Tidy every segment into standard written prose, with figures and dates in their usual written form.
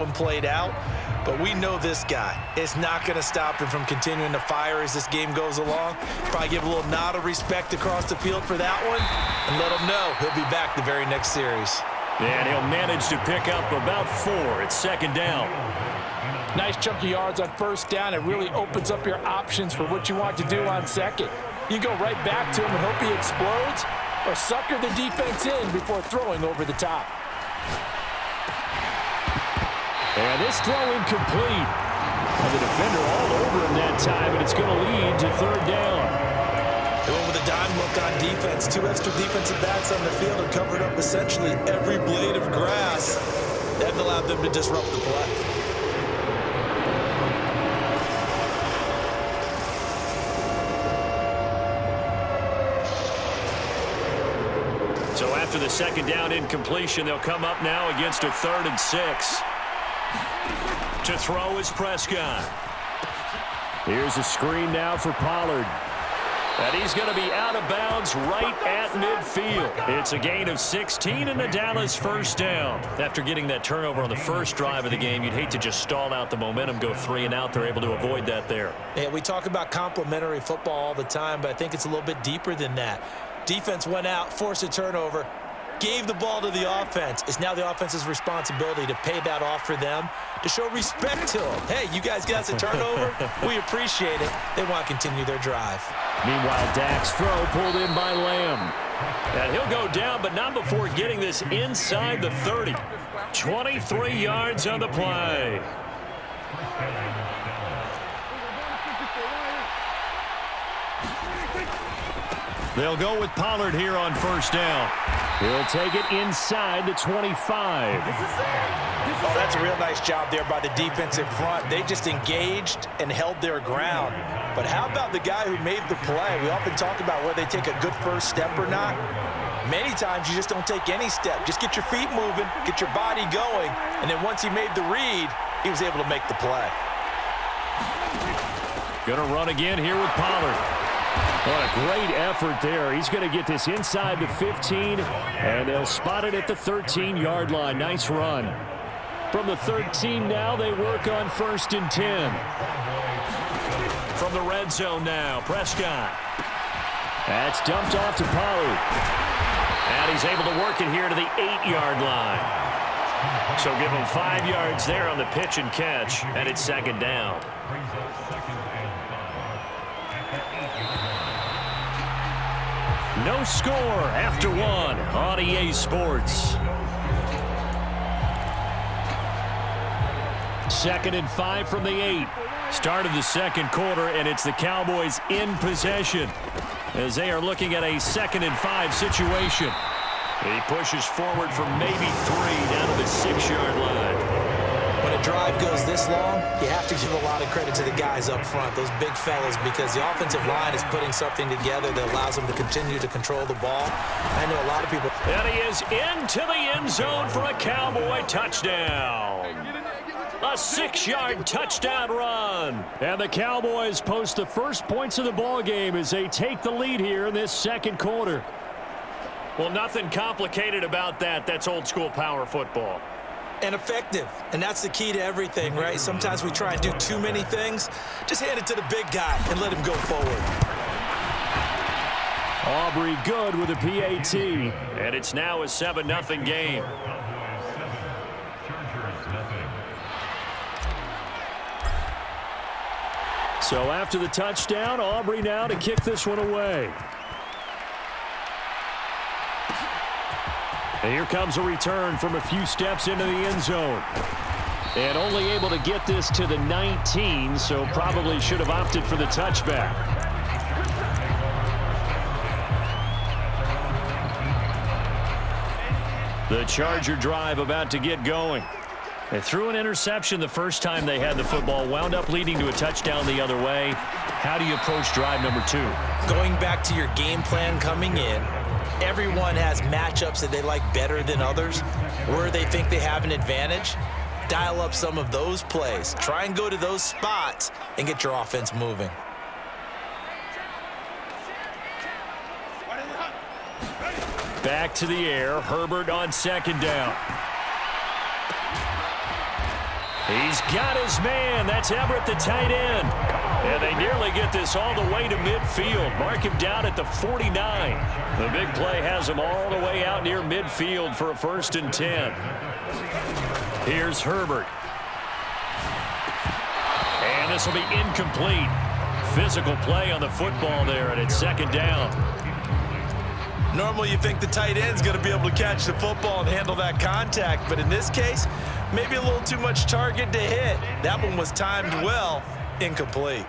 one played out, but we know this guy is not going to stop him from continuing to fire as this game goes along. Probably give a little nod of respect across the field for that one and let him know he'll be back the very next series. And he'll manage to pick up about 4. It's second down. Nice chunk of yards on first down. It really opens up your options for what you want to do on second. You go right back to him and hope he explodes, or sucker the defense in before throwing over the top. And this throw incomplete. And the defender all over him that time, and it's going to lead to third down. They went with a dime look on defense. 2 extra defensive backs on the field and covered up essentially every blade of grass. That allowed them to disrupt the play. So after the second down incompletion, they'll come up now against a 3rd and 6. To throw is Prescott. Here's a screen now for Pollard. And he's going to be out of bounds right at midfield. It's a gain of 16 and a Dallas first down. After getting that turnover on the first drive of the game, you'd hate to just stall out the momentum, go 3 and out. They're able to avoid that there. Yeah, we talk about complementary football all the time, but I think it's a little bit deeper than that. Defense went out, forced a turnover, gave the ball to the offense. It's now the offense's responsibility to pay that off for them, to show respect to them. Hey, you guys got us a turnover. We appreciate it. They want to continue their drive. Meanwhile, Dak's throw pulled in by Lamb. And he'll go down, but not before getting this inside the 30. 23 yards on the play. They'll go with Pollard here on first down. He'll take it inside the 25. Oh, that's a real nice job there by the defensive front. They just engaged and held their ground. But how about the guy who made the play? We often talk about whether they take a good first step or not. Many times you just don't take any step. Just get your feet moving, get your body going, and then once he made the read, he was able to make the play. Gonna run again here with Pollard. What a great effort there. He's going to get this inside the 15, and they'll spot it at the 13-yard line. Nice run. From the 13 now, they work on 1st and 10. From the red zone now, Prescott. That's dumped off to Pollard. And he's able to work it here to the 8-yard line. So give him 5 yards there on the pitch and catch, and it's second down. No score after 1 on EA Sports. 2nd and 5 from the 8. Start of the second quarter, and it's the Cowboys in possession as they are looking at a 2nd and 5 situation. He pushes forward for maybe 3 down to the 6-yard line. When a drive goes this long, you have to give a lot of credit to the guys up front, those big fellas, because the offensive line is putting something together that allows them to continue to control the ball. I know a lot of people. And he is into the end zone for a Cowboy touchdown. A 6-yard touchdown run. And the Cowboys post the first points of the ball game as they take the lead here in this second quarter. Well, nothing complicated about that. That's old school power football. And effective. And that's the key to everything, right? Sometimes we try and do too many things. Just hand it to the big guy and let him go forward. Aubrey good with a PAT. And it's now a 7-0 game. So after the touchdown, Aubrey now to kick this one away. And here comes a return from a few steps into the end zone. And only able to get this to the 19, so probably should have opted for the touchback. The Charger drive about to get going. They threw an interception the first time they had the football, wound up leading to a touchdown the other way. How do you approach drive number 2? Going back to your game plan coming in, everyone has matchups that they like better than others, where they think they have an advantage. Dial up some of those plays. Try and go to those spots and get your offense moving. Back to the air. Herbert on second down. He's got his man. That's Everett, the tight end. And they nearly get this all the way to midfield. Mark him down at the 49. The big play has him all the way out near midfield for a 1st and 10. Here's Herbert. And this will be incomplete. Physical play on the football there, and it's 2nd down. Normally you think the tight end's going to be able to catch the football and handle that contact, but in this case, maybe a little too much target to hit. That one was timed well, incomplete.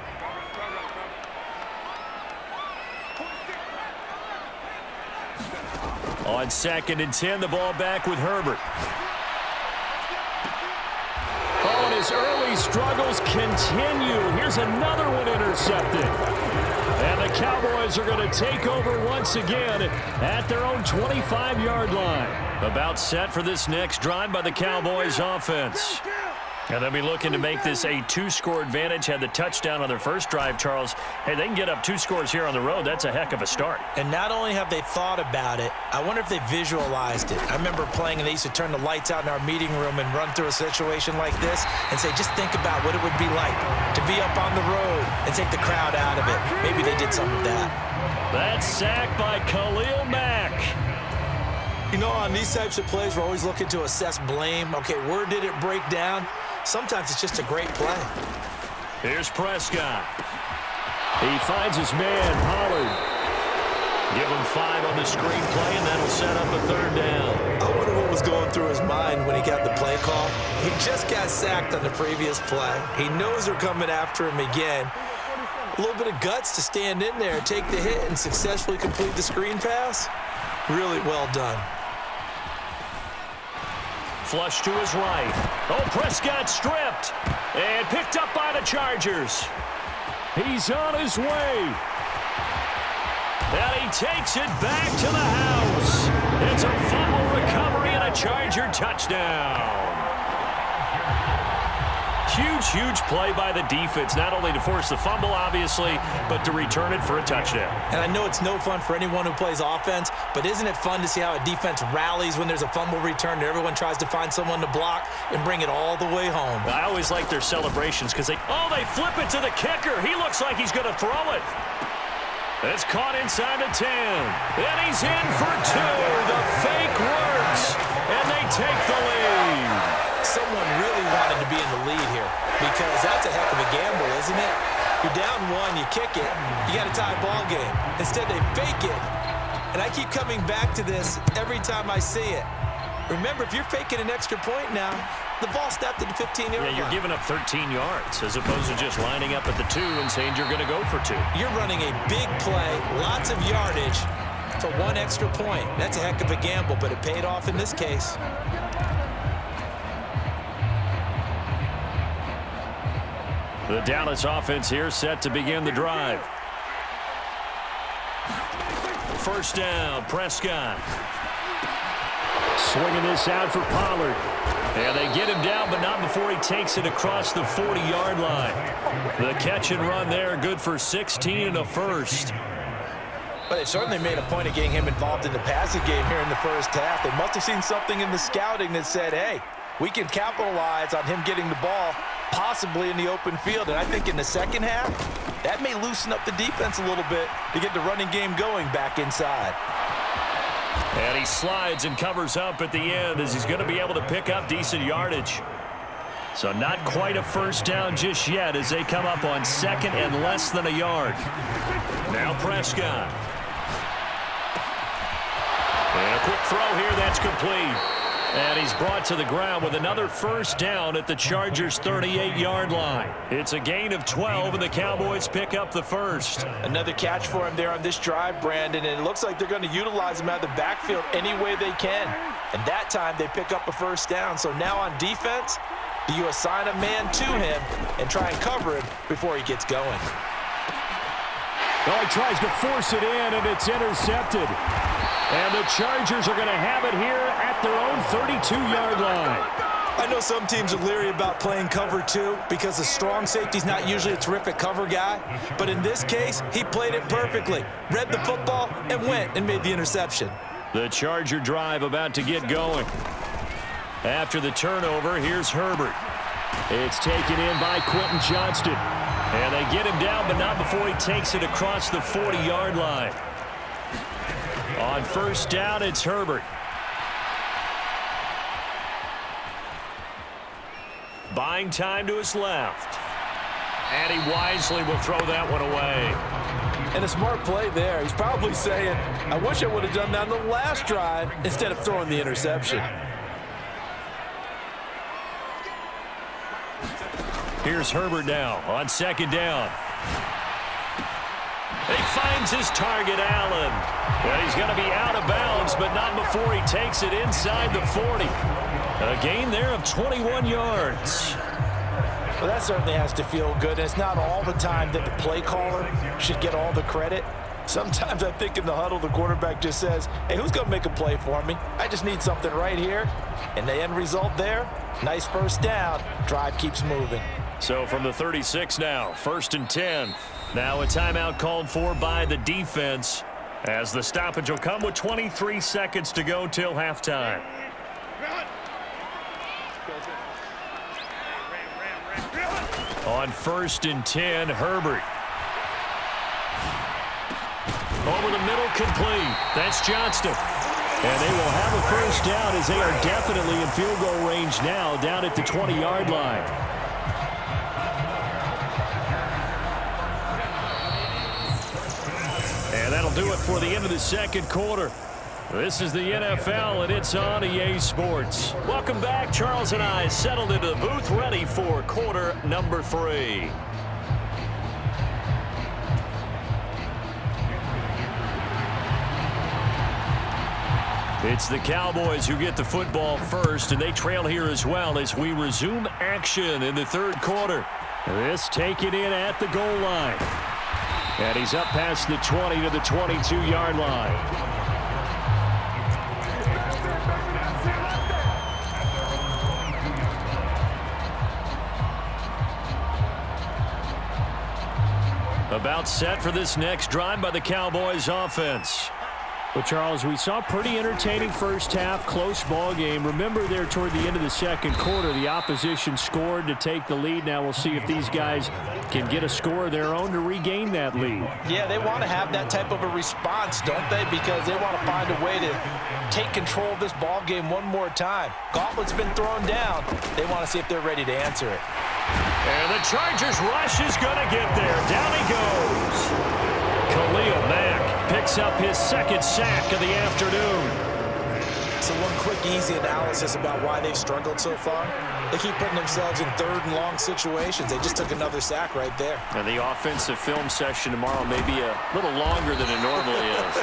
On 2nd and 10, the ball back with Herbert. Oh, and his early struggles continue. Here's another one intercepted. And the Cowboys are going to take over once again at their own 25-yard line. About set for this next drive by the Cowboys offense. And they'll be looking to make this a 2-score advantage. Had the touchdown on their first drive, Charles. Hey, they can get up 2 scores here on the road. That's a heck of a start. And not only have they thought about it, I wonder if they visualized it. I remember playing, and they used to turn the lights out in our meeting room and run through a situation like this and say, just think about what it would be like to be up on the road and take the crowd out of it. Maybe they did some of that. That's sacked by Khalil Mack. You know, on these types of plays, we're always looking to assess blame. Okay, where did it break down? Sometimes it's just a great play. Here's Prescott. He finds his man, Pollard. Give him 5 on the screen play, and that'll set up a 3rd down. I wonder what was going through his mind when he got the play call. He just got sacked on the previous play. He knows they're coming after him again. A little bit of guts to stand in there, take the hit, and successfully complete the screen pass. Really well done. Flush to his right. Oh, Prescott stripped and picked up by the Chargers. He's on his way. And he takes it back to the house. It's a fumble recovery and a Charger touchdown. Huge play by the defense, not only to force the fumble, obviously, but to return it for a touchdown. And I know it's no fun for anyone who plays offense, but isn't it fun to see how a defense rallies when there's a fumble return and everyone tries to find someone to block and bring it all the way home? I always like their celebrations because they flip it to the kicker. He looks like he's going to throw it. It's caught inside the 10. And he's in for 2. The fake works, and they take the lead. Someone really wanted to be in the lead here because that's a heck of a gamble, isn't it? You're down 1, you kick it, you got a tie ball game. Instead, they fake it. And I keep coming back to this every time I see it. Remember, if you're faking an extra point now, the ball snapped at the 15-yard line. Yeah, you're giving up 13 yards as opposed to just lining up at the 2 and saying you're going to go for 2. You're running a big play, lots of yardage for 1 extra point. That's a heck of a gamble, but it paid off in this case. The Dallas offense here set to begin the drive. 1st down, Prescott. Swinging this out for Pollard. And they get him down, but not before he takes it across the 40-yard line. The catch and run there, good for 16 and a 1st. But they certainly made a point of getting him involved in the passing game here in the first half. They must have seen something in the scouting that said, hey, we can capitalize on him getting the ball possibly in the open field. And I think in the second half, that may loosen up the defense a little bit to get the running game going back inside. And he slides and covers up at the end as he's going to be able to pick up decent yardage. So not quite a 1st down just yet as they come up on 2nd and less than a yard. Now Prescott. And a quick throw here, that's complete. And he's brought to the ground with another 1st down at the Chargers' 38-yard line. It's a gain of 12, and the Cowboys pick up the 1st. Another catch for him there on this drive, Brandon, and it looks like they're going to utilize him out of the backfield any way they can. And that time they pick up a 1st down. So now on defense, do you assign a man to him and try and cover him before he gets going? Oh, he tries to force it in, and it's intercepted. And the Chargers are going to have it here at their own 32-yard line. I know some teams are leery about playing cover 2 because the strong safety's not usually a terrific cover guy. But in this case, he played it perfectly, read the football, and went and made the interception. The Charger drive about to get going. After the turnover, here's Herbert. It's taken in by Quentin Johnston. And they get him down, but not before he takes it across the 40-yard line. On first down, it's Herbert. Buying time to his left. And he wisely will throw that one away. And a smart play there. He's probably saying, I wish I would have done that on the last drive instead of throwing the interception. Here's Herbert now on second down. He finds his target, Allen. And he's going to be out of bounds, but not before he takes it inside the 40. A gain there of 21 yards. Well, that certainly has to feel good. And it's not all the time that the play caller should get all the credit. Sometimes I think in the huddle, the quarterback just says, hey, who's going to make a play for me? I just need something right here. And the end result there, nice first down. Drive keeps moving. So from the 36 now, 1st and 10. Now a timeout called for by the defense as the stoppage will come with 23 seconds to go till halftime. On 1st and 10, Herbert. Over the middle, complete. That's Johnston. And they will have a first down as they are definitely in field goal range now down at the 20-yard line. And that'll do it for the end of the second quarter. This is the NFL, and it's on EA Sports. Welcome back. Charles and I settled into the booth, ready for quarter number 3. It's the Cowboys who get the football first, and they trail here as well as we resume action in the third quarter. This taken in at the goal line. And he's up past the 20 to the 22-yard line. About set for this next drive by the Cowboys offense. Well, Charles, we saw pretty entertaining first half, close ball game. Remember there toward the end of the second quarter, the opposition scored to take the lead. Now we'll see if these guys can get a score of their own to regain that lead. Yeah, they want to have that type of a response, don't they? Because they want to find a way to take control of this ball game one more time. Gauntlet's been thrown down. They want to see if they're ready to answer it. And the Chargers rush is going to get there. Down he goes. Khalil Mack picks up his second sack of the afternoon. So one quick, easy analysis about why they've struggled so far. They keep putting themselves in third and long situations. They just took another sack right there. And the offensive film session tomorrow may be a little longer than it normally is.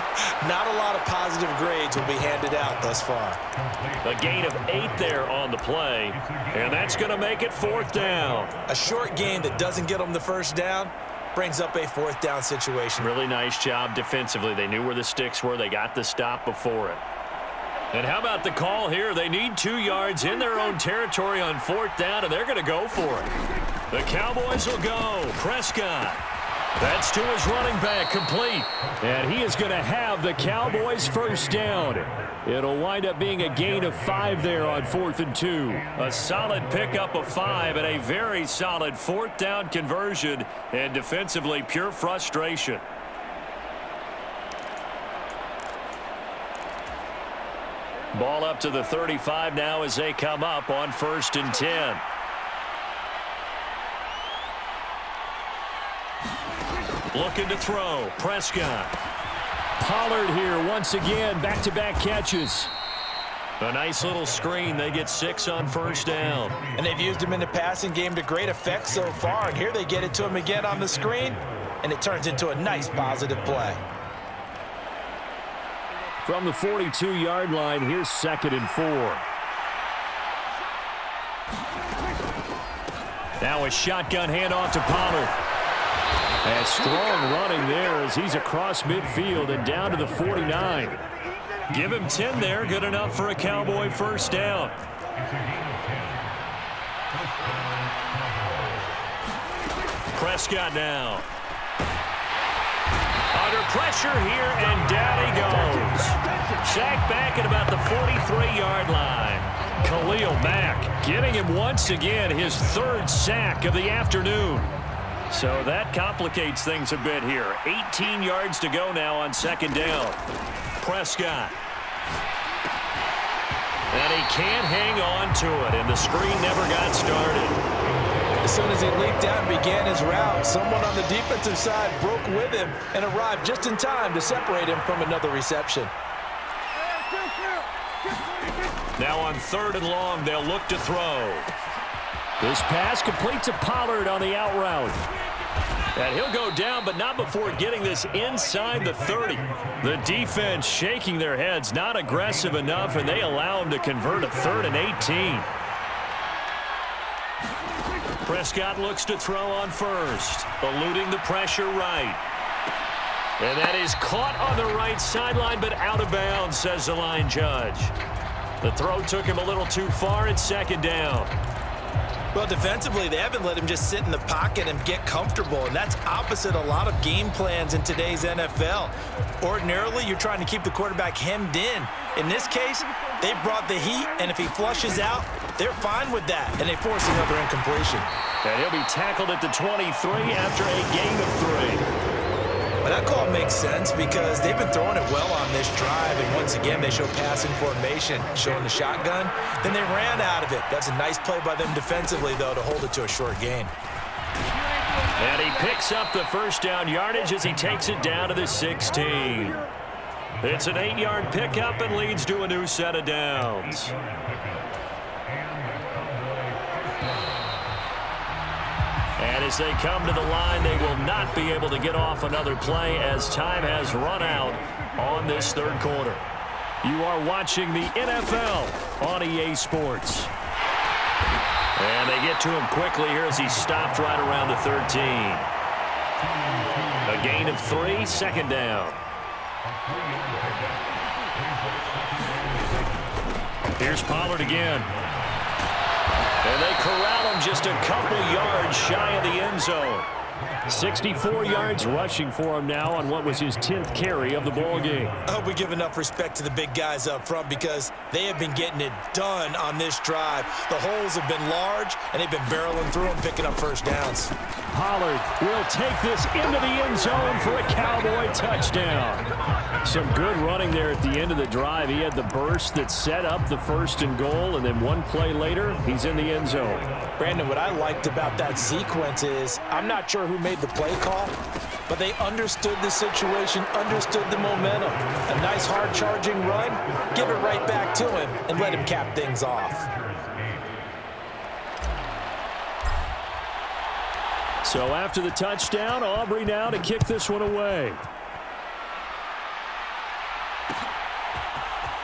Not a lot of positive grades will be handed out thus far. A gain of 8 there on the play, and that's going to make it 4th down. A short gain that doesn't get them the first down brings up a 4th down situation. Really nice job defensively. They knew where the sticks were. They got the stop before it. And how about the call here? They need 2 yards in their own territory on 4th down, and they're going to go for it. The Cowboys will go. Prescott. That's to his running back, complete. And he is going to have the Cowboys first down. It'll wind up being a gain of 5 there on 4th and 2. A solid pickup of 5 and a very solid 4th down conversion. And defensively, pure frustration. Ball up to the 35 now as they come up on 1st and 10. Looking to throw. Prescott. Pollard here once again. Back-to-back catches. A nice little screen. They get 6 on first down. And they've used him in the passing game to great effect so far. And here they get it to him again on the screen. And it turns into a nice positive play. From the 42-yard line, here's 2nd and 4. Now a shotgun handoff to Pollard. And strong running there as he's across midfield and down to the 49. Give him 10 there, good enough for a Cowboy first down. Prescott now. Under pressure here, and down he goes. Sacked back at about the 43-yard line. Khalil Mack getting him once again his third sack of the afternoon. So that complicates things a bit here. 18 yards to go now on second down. Prescott. And he can't hang on to it, and the screen never got started. As soon as he leaped out and began his route, someone on the defensive side broke with him and arrived just in time to separate him from another reception. Now on 3rd and long, they'll look to throw. This pass complete to Pollard on the out route. And he'll go down, but not before getting this inside the 30. The defense shaking their heads, not aggressive enough, and they allow him to convert a 3rd and 18. Prescott looks to throw on first, eluding the pressure right. And that is caught on the right sideline, but out of bounds, says the line judge. The throw took him a little too far. It's second down. Well, defensively, they haven't let him just sit in the pocket and get comfortable, and that's opposite a lot of game plans in today's NFL. Ordinarily, you're trying to keep the quarterback hemmed in. In this case, they brought the heat, and if he flushes out, they're fine with that, and they force another incompletion. And he'll be tackled at the 23 after a gain of 3. But that call makes sense because they've been throwing it well on this drive, and once again, they show passing formation, showing the shotgun. Then they ran out of it. That's a nice play by them defensively, though, to hold it to a short gain. And he picks up the first down yardage as he takes it down to the 16. It's an 8-yard pickup and leads to a new set of downs. And as they come to the line, they will not be able to get off another play as time has run out on this 3rd quarter. You are watching the NFL on EA Sports. And they get to him quickly here as he stopped right around the 13. A gain of 3, second down. Here's Pollard again. And they corral him just a couple yards shy of the end zone. 64 yards rushing for him now on what was his 10th carry of the ball game. I hope we give enough respect to the big guys up front because they have been getting it done on this drive. The holes have been large, and they've been barreling through them, picking up first downs. Pollard will take this into the end zone for a Cowboy touchdown. Some good running there at the end of the drive. He had the burst that set up the 1st and goal, and then one play later, he's in the end zone. Brandon, what I liked about that sequence is I'm not sure who made the play call, but they understood the situation, understood the momentum. A nice hard charging run, give it right back to him and let him cap things off. So after the touchdown, Aubrey now to kick this one away.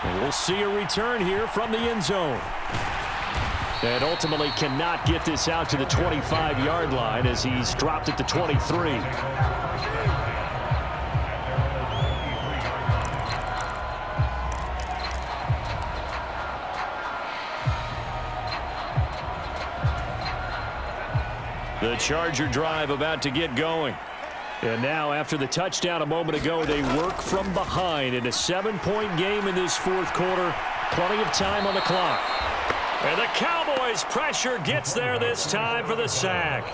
And we'll see a return here from the end zone. And ultimately cannot get this out to the 25-yard line as he's dropped at the 23. The Charger drive about to get going. And now, after the touchdown a moment ago, they work from behind in a 7-point game in this 4th quarter. Plenty of time on the clock. And the Cowboys' pressure gets there this time for the sack.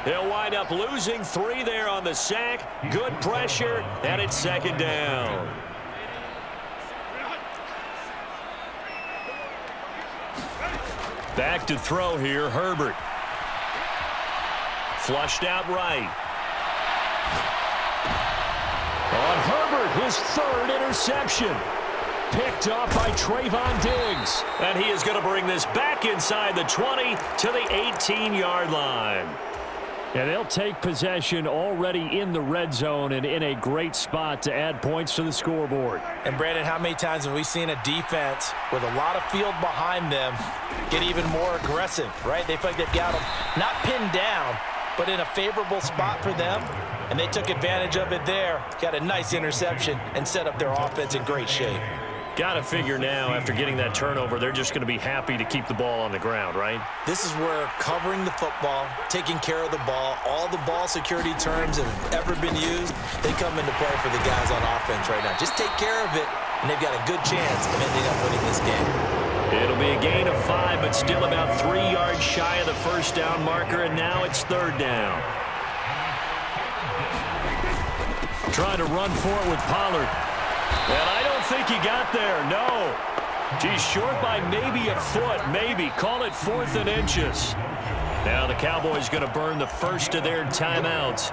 They'll wind up losing 3 there on the sack. Good pressure, and it's second down. Back to throw here, Herbert. Flushed out right. On Herbert, his 3rd interception. Picked up by Trayvon Diggs. And he is going to bring this back inside the 20 to the 18-yard line. And they'll take possession already in the red zone and in a great spot to add points to the scoreboard. And, Brandon, how many times have we seen a defense with a lot of field behind them get even more aggressive, right? They feel like they've got them not pinned down, but in a favorable spot for them. And they took advantage of it there, got a nice interception, and set up their offense in great shape. Got to figure now, after getting that turnover, they're just going to be happy to keep the ball on the ground, right? This is where covering the football, taking care of the ball, all the ball security terms that have ever been used, they come into play for the guys on offense right now. Just take care of it, and they've got a good chance of ending up winning this game. It'll be a gain of 5, but still about 3 yards shy of the first down marker, and now it's 3rd down. Trying to run for it with Pollard. And I don't think he got there, no. He's short by maybe a foot, maybe. Call it 4th and inches. Now the Cowboys going to burn the first of their timeouts.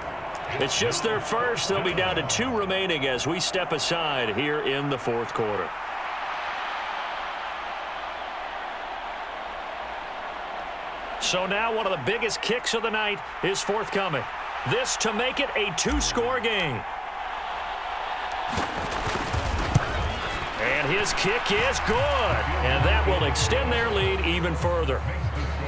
It's just their first. They'll be down to 2 remaining as we step aside here in the 4th quarter. So now one of the biggest kicks of the night is forthcoming. This to make it a 2-score game. And his kick is good. And that will extend their lead even further.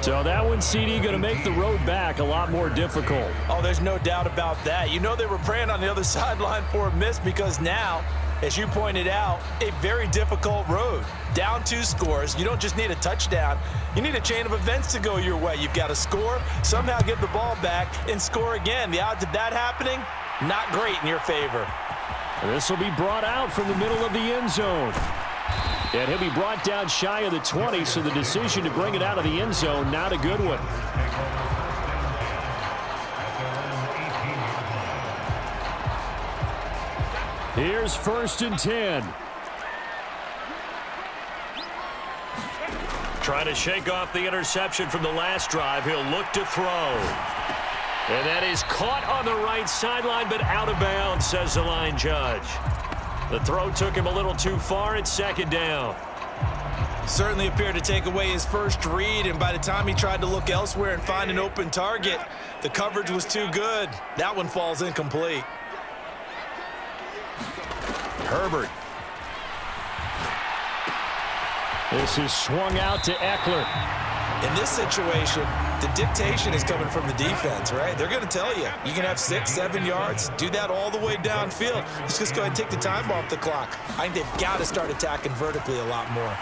So that one, CD, going to make the road back a lot more difficult. Oh, there's no doubt about that. You know they were praying on the other sideline for a miss because now, as you pointed out, a very difficult road. Down 2 scores. You don't just need a touchdown. You need a chain of events to go your way. You've got to score, somehow get the ball back, and score again. The odds of that happening, not great in your favor. This will be brought out from the middle of the end zone. And he'll be brought down shy of the 20, so the decision to bring it out of the end zone, not a good one. Here's 1st and 10. Trying to shake off the interception from the last drive. He'll look to throw. And that is caught on the right sideline, but out of bounds, says the line judge. The throw took him a little too far. It's 2nd down. Certainly appeared to take away his first read, and by the time he tried to look elsewhere and find an open target, the coverage was too good. That one falls incomplete. Herbert. This is swung out to Eckler. In this situation, the dictation is coming from the defense, right? They're going to tell you, you can have 6, 7 yards, do that all the way downfield. Let's just go ahead and take the time off the clock. I think they've got to start attacking vertically a lot more.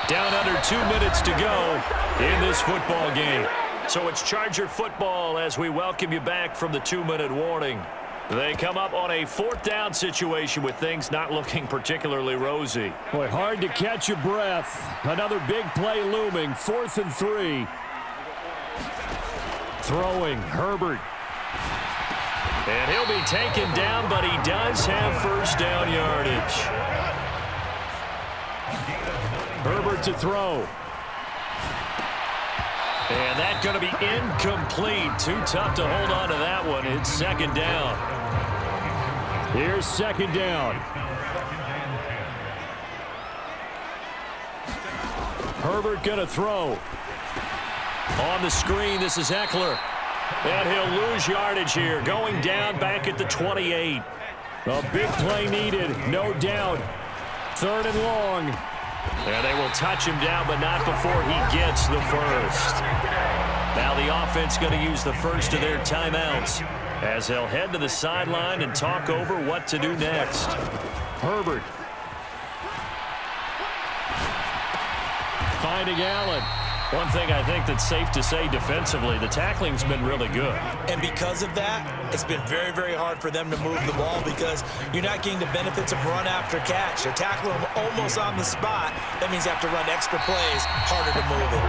Down under 2 minutes to go in this football game. So it's Charger football as we welcome you back from the 2-minute warning. They come up on a 4th down situation with things not looking particularly rosy. Boy, hard to catch your breath. Another big play looming. 4th and 3. Throwing, Herbert. And he'll be taken down, but he does have first down yardage. Herbert to throw. And that's going to be incomplete. Too tough to hold on to that one. It's 2nd down. Here's 2nd down. Herbert going to throw. On the screen, this is Eckler. And he'll lose yardage here. Going down back at the 28. A big play needed, no doubt. 3rd and long. And they will touch him down, but not before he gets the first. Now the offense going to use the first of their timeouts as they'll head to the sideline and talk over what to do next. Herbert. Finding Allen. One thing I think that's safe to say defensively, the tackling's been really good. And because of that, it's been very, very hard for them to move the ball because you're not getting the benefits of run after catch. They're tackling them almost on the spot. That means you have to run extra plays, harder to move it.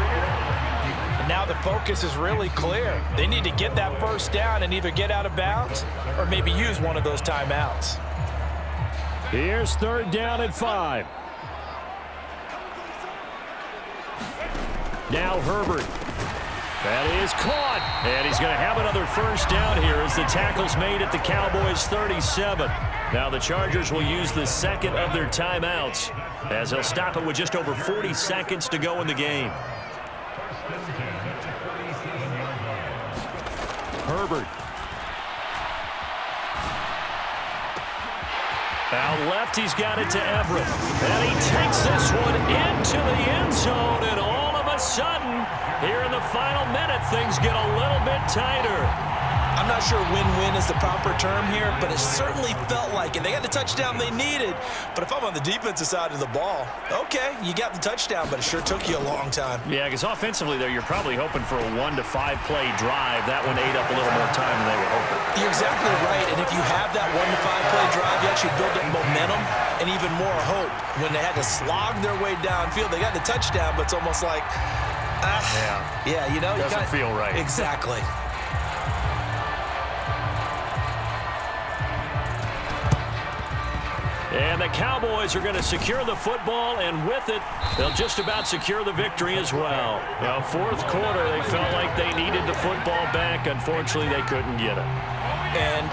And now the focus is really clear. They need to get that first down and either get out of bounds or maybe use one of those timeouts. Here's 3rd down and 5. Now Herbert. That is caught. And he's going to have another first down here as the tackle's made at the Cowboys 37. Now the Chargers will use the 2nd of their timeouts as they'll stop it with just over 40 seconds to go in the game. Herbert. Out left, he's got it to Everett. And he takes this one into the end zone, and all of a sudden, here in the final minute, things get a little bit tighter. I'm not sure win-win is the proper term here, but it certainly felt like it. They got the touchdown they needed, but if I'm on the defensive side of the ball, okay, you got the touchdown, but it sure took you a long time. Yeah, because offensively there, you're probably hoping for a 1 to 5 play drive. That one ate up a little more time than they were hoping. You're exactly right, and if you have that 1 to 5 play drive, you actually build up momentum and even more hope. When they had to slog their way downfield, they got the touchdown, but it's almost like, yeah, you know, doesn't feel right. Exactly. And the Cowboys are going to secure the football, and with it, they'll just about secure the victory as well. Now, fourth quarter, they felt like they needed the football back. Unfortunately, they couldn't get it. And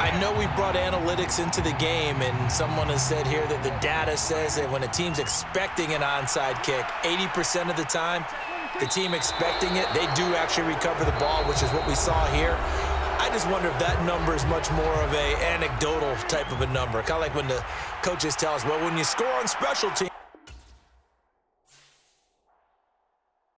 I know we brought analytics into the game, and someone has said here that the data says that when a team's expecting an onside kick, 80% of the time, the team expecting it, they do actually recover the ball, which is what we saw here. I just wonder if that number is much more of a anecdotal type of a number. Kind of like when the coaches tell us, well, when you score on special teams,